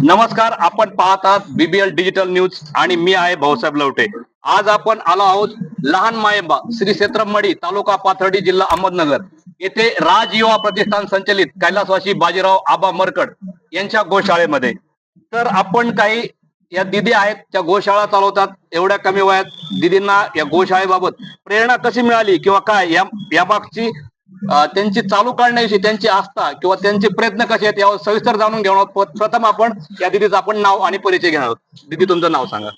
नमस्कार, आपण पाहत आहात बीबीएल डिजिटल न्यूज आणि मी आहे भाऊसाहेब लवटे. आज आपण आलो आहोत लहान मायबा श्री क्षेत्रमडी तालुका पाथर्डी जिल्हा अहमदनगर येथे राज युवा प्रतिष्ठान संचलित कैलासवासी बाजीराव आबा मरकड यांच्या गोशाळेमध्ये. तर आपण काही या दिदी आहेत त्या गोशाळा चालवतात. एवढ्या कमी वयात दिदींना या गोशाळेबाबत प्रेरणा कशी मिळाली किंवा काय या मागची त्यांची चालू करण्याविषयी त्यांची आस्था किंवा त्यांचे प्रयत्न कसे आहेत यावर सविस्तर जाणून घेणार आहोत. प्रथम आपण या दिदीचं आपण नाव आणि परिचय घेणार आहोत. दिदी, तुमचं नाव सांगा.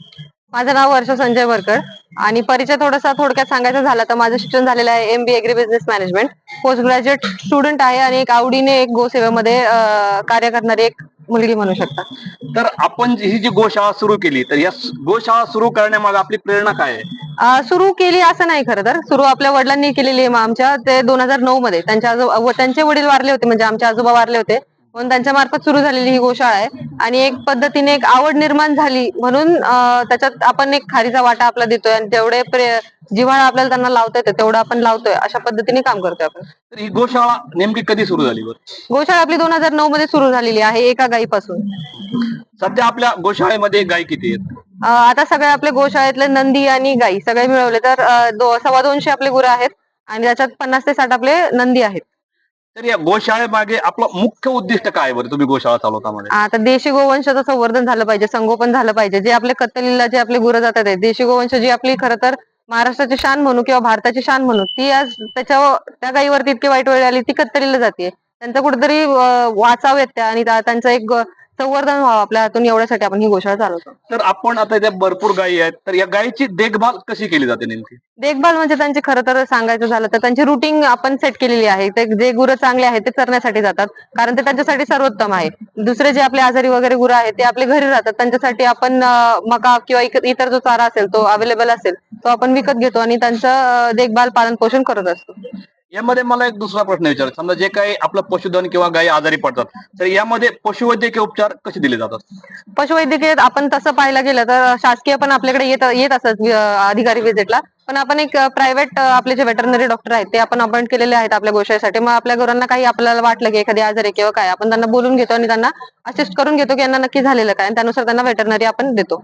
माझं नाव वर्षा संजय वरकर आणि परिचय थोडक्यात सांगायचं झालं तर माझं शिक्षण झालेलं आहे MBA agri business management. Post graduate student आहे आणि एक आवडीने एक गोसेवेमध्ये कार्य करणारी एक मुलगी म्हणू शकता. तर आपण ही जी गोशाळा सुरू केली, तर या गोशाळा सुरू करण्यामागे आपली प्रेरणा काय आहे? सुरू केली असं नाही, खरं तर सुरू आपल्या वडिलांनी केलेली आहे. आमच्या ते 2009 मध्ये त्यांचे वडील वारले होते, म्हणजे आमचे आजोबा वारले होते, म्हणून त्यांच्या मार्फत सुरू झालेली ही गोशाळा आहे. आणि एक पद्धतीने एक आवड निर्माण झाली म्हणून त्याच्यात आपण एक खारीचा वाटा आपला देतोय आणि तेवढे जिव्हाळा आपल्याला त्यांना लावता येतं तेवढं आपण लावतोय, अशा पद्धतीने काम करतोय आपण. तर ही गोशाळा नेमकी कधी सुरू झाली? गोशाळा आपली 2009 मध्ये सुरू झालेली आहे, एका गायीपासून. सध्या आपल्या गोशाळेमध्ये गाय किती आहेत? आता सगळे आपले गोशाळेतले नंदी आणि गायी सगळे मिळवले तर 250 आपले गुरं आहेत आणि त्याच्यात 50 ते 60 आपले नंदी आहेत. तर या गोशाळेमागे आपलं मुख्य उद्दिष्ट काय बरं, तुम्ही गोशाळा चालवता मध्ये? आता देशी गोवंशाचं संवर्धन झालं पाहिजे, संगोपन झालं पाहिजे. जे आपले कत्तलीला जे आपले गुरं जातात देशी गोवंश, जी आपली खरं तर महाराष्ट्राची शान म्हणू किंवा भारताची शान म्हणू, ती आज त्या गायीवरती इतकी वाईट वेळ आली, ती कत्तलीला जाते. त्यांचं कुठेतरी वाचावेत त्या आणि त्यांचं एक संवर्धन व्हावं आपल्या हातून, एवढ्यासाठी आपण ही गोशाळा चालवतो. तर आपण आता इथे भरपूर गायी आहेत, तर या गायीची देखभाल कशी केली जाते नेमकी? देखभाल म्हणजे त्यांची खरं तर सांगायचं झालं तर त्यांची रुटीन आपण सेट केलेली आहे. ते जे गुरं चांगले आहेत ते चरण्यासाठी जातात, कारण ते त्यांच्यासाठी सर्वोत्तम आहे. दुसरे जे आपले आजारी वगैरे गुरं आहेत ते आपले घरी राहतात, त्यांच्यासाठी आपण मका किंवा इतर जो चारा असेल तो अवेलेबल असेल तो आपण विकत घेतो आणि त्यांचं देखभाल पालन पोषण करत असतो. यामध्ये मला एक दुसरा प्रश्न विचारायचा, समजा जे काही आपलं पशुधन किंवा गायी आजारी पडतात, तर यामध्ये पशुवैद्यकीय उपचार कसे दिले जातात? पशुवैद्यकीय आपण तसं पाहायला गेलं तर शासकीय पण आपल्याकडे येत असत अधिकारी व्हिजिटला, पण आपण एक प्रायव्हेट आपले जे वेटरनरी डॉक्टर आहेत ते आपण अपॉइंट केलेले आहेत आपल्या गोशाळेसाठी. मग आपल्या गुरांना काही आपल्याला वाटलं की एखादी आजारी किंवा काय, आपण त्यांना बोलून घेतो आणि त्यांना असिस्ट करून घेतो की यांना नक्की झालेलं काय, आणि त्यानुसार त्यांना वेटरनरी आपण देतो.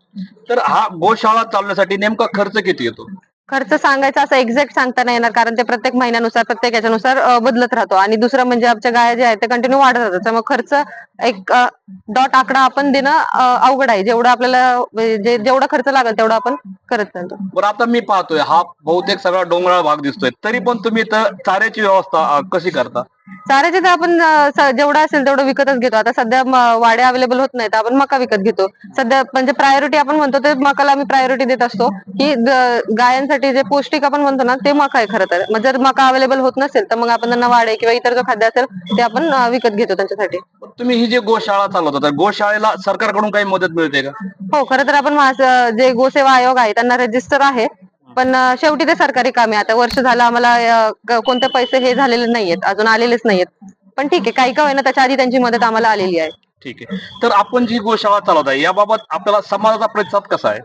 तर हा गोशाळा चालवण्यासाठी नेमका खर्च किती येतो? खर्च सांगायचा असं एक्झॅक्ट सांगता नाही येणार, कारण ते प्रत्येक महिन्यानुसार प्रत्येक याच्यानुसार बदलत राहतो. आणि दुसरं म्हणजे आमच्या गाया जे आहेत ते कंटिन्यू वाढत राहतात, त्यामुळे खर्च एक डॉट आकडा आपण देणं अवघड आहे. जेवढं आपल्याला जेवढा खर्च लागेल तेवढा आपण करत चालतो. बरं, आता मी पाहतोय हा बहुतेक सगळा डोंगराळ भाग दिसतोय, तरी पण तुम्ही इथं चाऱ्याची व्यवस्था कशी करता? चाऱ्याचे तर आपण जेवढं असेल तेवढं विकतच घेतो. आता सध्या वाड्या अवेलेबल होत नाहीत, आपण मका विकत घेतो. सध्या म्हणजे प्रायोरिटी आपण म्हणतो ते मकाला आम्ही प्रायोरिटी देत असतो, की गायांसाठी जे पौष्टिक आपण म्हणतो ना ते मका आहे खरं तर. मग जर मका अवेलेबल होत नसेल तर मग आपण त्यांना वाडे किंवा इतर जो खाद्य असेल ते आपण विकत घेतो त्यांच्यासाठी. तुम्ही ही जी गोशाळा चालवता, तर गोशाळेला सरकारकडून काही मदत मिळते का? हो, खरं तर आपण जे गोसेवा आयोग आहे त्यांना रजिस्टर आहे, पण शेवटी ते सरकारी काम आहे. आता वर्ष झालं आम्हाला कोणते पैसे हे झालेले नाहीयेत, अजून आलेलेच नाहीयेत. पण ठीक आहे, काही का होईना त्याच्या आधी त्यांची मदत आम्हाला आलेली आहे. ठीक आहे. तर आपण जी गोशाळा चालवताय याबाबत आपल्याला समाजाचा प्रतिसाद कसा आहे?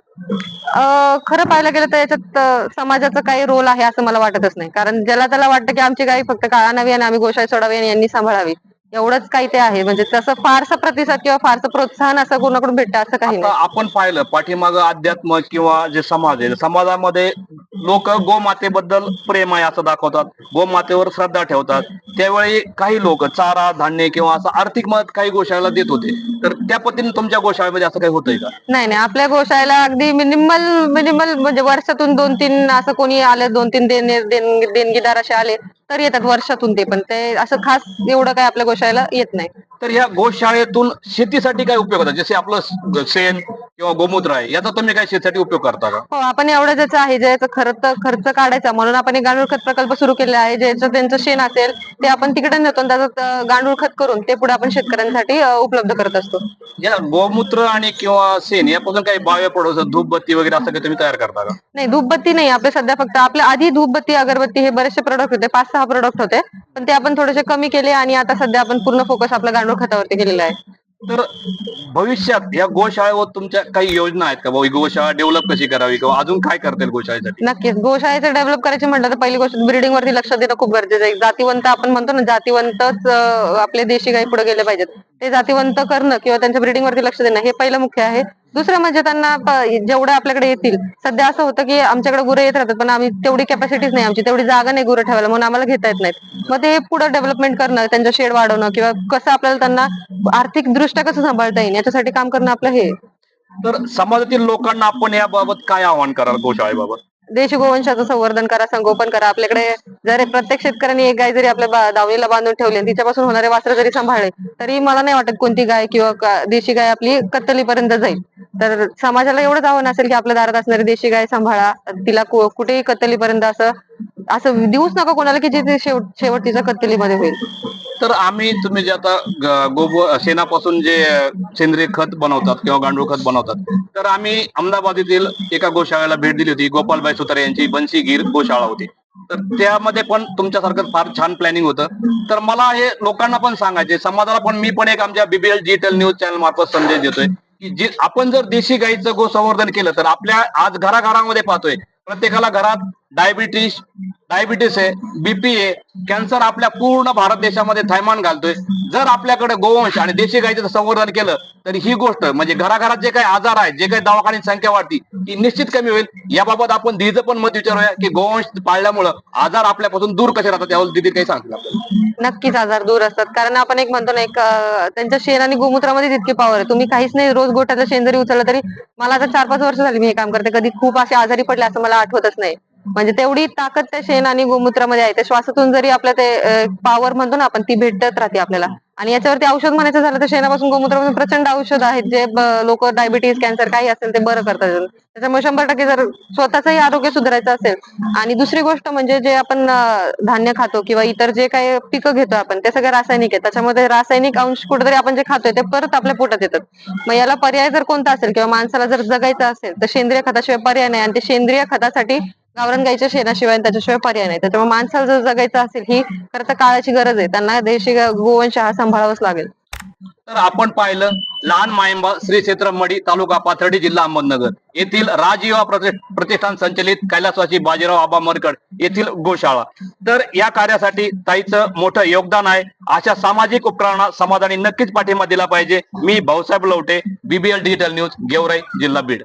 खरं पाहायला गेलं तर याच्यात समाजाचा काही रोल आहे असं मला वाटतच नाही, कारण ज्याला त्याला वाटतं की आमची गाय फक्त काढावी आणि आम्ही गोशाळा सोडावी आणि यांनी सांभाळावी, एवढंच काही ते आहे. म्हणजे तसं फारसा प्रतिसाद किंवा फारसं प्रोत्साहन असं कोणाकडून भेटतं असं काही आता नाही. आपण पाहिलं पाठीमाग अध्यात्म किंवा जे समाज आहे, समाजामध्ये लोक गोमातेबद्दल प्रेम आहे असं दाखवतात, गोमातेवर श्रद्धा ठेवतात. त्यावेळी काही लोक चारा धान्य किंवा असं आर्थिक मदत काही गोशाळेला देत होते, तर त्या पद्धतीने तुमच्या गोशाळेमध्ये असं काही होतंय का? नाही नाही, आपल्या गोशाळेला अगदी मिनिमल मिनिमल म्हणजे वर्षातून 2-3 असं कोणी आले, 2-3 देणगीदार असे आले तर येतात वर्षातून, ते पण ते असं खास एवढं काय आपल्या गोशाळेला येत नाही. तर ह्या गोशाळेतून शेतीसाठी काय उपयोग होतात? जसे आपलं शेण किंवा गोमूत्र आहे, याचा तुम्ही काय शेतीसाठी उपयोग करता का? हो, आपण एवढं ज्याचं आहे, ज्याचा खर्च काढायचा म्हणून आपण एक गांडूळ खत प्रकल्प सुरू केला आहे. ज्याचं त्यांचं शेण असेल ते आपण तिकडे नेतो आणि त्याचं गांडूळ खत करून ते पुढे आपण शेतकऱ्यांसाठी उपलब्ध करत असतो. या गोमूत्र आणि किंवा शेण यापासून काही बायो प्रोडक्ट, धूपबत्ती वगैरे असं काही तुम्ही तयार करता का? नाही, धूपबत्ती नाही. आपले सध्या फक्त आपल्या आधी धूपबत्ती, अगरबत्ती हे बरेचसे प्रोडक्ट होते, 5-6 प्रोडक्ट होते, पण ते आपण थोडेसे कमी केले आणि आता सध्या आपण पूर्ण फोकस आपल्या गांडूळ खतावरती केलेला आहे. तर भविष्यात या गोशाळेवर तुमच्या काही योजना आहेत का? ही गोशाळा डेव्हलप कशी करावी किंवा अजून काय करता येईल गोशाळेसाठी? नक्कीच गोशाळेचं डेव्हलप करायचे म्हटलं तर पहिली गोष्ट ब्रीडिंग वरती लक्ष देणं खूप गरजेचं आहे. जातीवंत आपण म्हणतो ना, जातीवंतच आपले देशी गाई पुढे गेले पाहिजेत. ते जातीवंत करणं किंवा त्यांच्या ब्रीडिंग वरती लक्ष देणं हे पहिलं मुख्य आहे. दुसरं म्हणजे त्यांना जेवढं आपल्याकडे येतील, सध्या असं होतं की आमच्याकडे गुरं येत राहतात, पण आम्ही तेवढी कॅपॅसिटीच नाही, आमची तेवढी जागा नाही गुरं ठेवायला, म्हणून आम्हाला घेता येत नाहीत. मग ते पुढे डेव्हलपमेंट करणं, त्यांचं शेड वाढवणं किंवा कसं आपल्याला त्यांना आर्थिक दृष्ट्या कसं सांभाळता येईल याच्यासाठी काम करणं आपलं हे आहे. तर समाजातील लोकांना आपण याबाबत काय आवाहन कराल गोशाळेबाबत? देशी गोवंशाचं संवर्धन करा, संगोपन करा. आपल्याकडे जर प्रत्येक शेतकऱ्यांनी एक गाय जरी आपल्या दावणीला बांधून ठेवली आणि तिच्यापासून होणारे वासरं जरी सांभाळले, तरी मला नाही वाटत कोणती गाय किंवा देशी गाय आपली कत्तलीपर्यंत जाईल. तर समाजाला एवढंच आव्हान असेल की आपल्या दारात असणारी देशी गाय सांभाळा, तिला कुठेही कत्तलीपर्यंत असं असं देऊच नका कोणाला की जे शेवट तिच्या कत्तलीमध्ये होईल. तर तुम्ही जे आता गोबर शेणापासून जे सेंद्रिय खत बनवतात किंवा गांडूळ खत बनवतात, तर आम्ही अहमदाबाद येथील एका गोशाळेला भेट दिली होती. गोपालभाई सुतारे यांची बन्सी गीर गोशाळा होती. तर त्यामध्ये पण तुमच्यासारखं फार छान प्लॅनिंग होतं. तर मला हे लोकांना पण सांगायचे, समाजाला पण, मी पण एक आमच्या बीबीएल डिजिटल न्यूज चॅनल मार्फत संदेश देतोय की जे आपण जर देशी गाईचं गोसंवर्धन केलं तर आपल्या आज घराघरामध्ये पाहतोय प्रत्येकाला घरात डायबिटीस आहे, बीपी आहे, कॅन्सर आपल्या पूर्ण भारत देशामध्ये थैमान घालतोय. जर आपल्याकडे गोवंश आणि देशी गाईचं संवर्धन केलं तर ही गोष्ट म्हणजे घराघरात जे काही आजार आहेत, जे काही दवाखान्याची संख्या वाढती, ती निश्चित कमी होईल. याबाबत आपण दीदीचं पण मत विचारूया की गोवंश पाळल्यामुळं आजार आपल्यापासून दूर कसे राहतात, त्यावर दीदी काही सांगतील आपल्याला. नक्कीच आजार दूर असतात, कारण आपण एक म्हणतो ना, एक त्यांच्या शेण आणि गोमूत्रामध्ये तितकी पॉवर आहे. तुम्ही काहीच नाही, रोज गोठ्याचं शेण जरी उचललं तरी, मला आता 4-5 वर्ष झाली मी हे काम करते, कधी खूप असे आजारी पडले असं मला आठवतच नाही. म्हणजे तेवढी ताकद त्या शेण आणि गोमूत्रामध्ये आहे. त्या श्वासातून जरी आपल्या ते पॉवर म्हणतो ना आपण, ती भेटत राहते आपल्याला. आणि याच्यावरती औषध म्हणायचं झालं तर शेणापासून गोमूत्रापासून प्रचंड औषध आहेत, जे लोक डायबिटीज, कॅन्सर काही असेल ते बरं करतात. त्याच्यामुळे 100% जर स्वतःचंही आरोग्य सुधारायचं असेल, आणि दुसरी गोष्ट म्हणजे जे आपण धान्य खातो किंवा इतर जे काही पिकं घेतो आपण, ते सगळं रासायनिक आहे. त्याच्यामध्ये रासायनिक अंश कुठेतरी आपण जे खातोय ते परत आपल्या पोटात येतात. मग याला पर्याय जर कोणता असेल किंवा माणसाला जर जगायचं असेल तर सेंद्रिय खताशिवाय पर्याय नाही. आणि ते सेंद्रिय खतासाठी गावरान गाईच्या शेणाशिवाय आणि त्याच्याशिवाय पर्याय नाही. त्याच्यामुळे माणसाला जर जगायचं असेल, ही खरं तर काळाची गरज आहे. त्यांना देशी गोवंश हा सांभाळावाच लागेल. तर आपण पाहिलं लहान मायंबा श्री क्षेत्र मडी, तालुका पाथर्डी, जिल्हा अहमदनगर येथील राजयुवा प्रतिष्ठान संचलित कैलासवासी बाजीराव आबा मरकड येथील गोशाळा. तर या कार्यासाठी ताईचं मोठं योगदान आहे. अशा सामाजिक उपक्रमांना समाजाने नक्कीच पाठिंबा दिला पाहिजे. मी Bhausaheb Lavate, BBL digital news, Georai, जिल्हा बीड.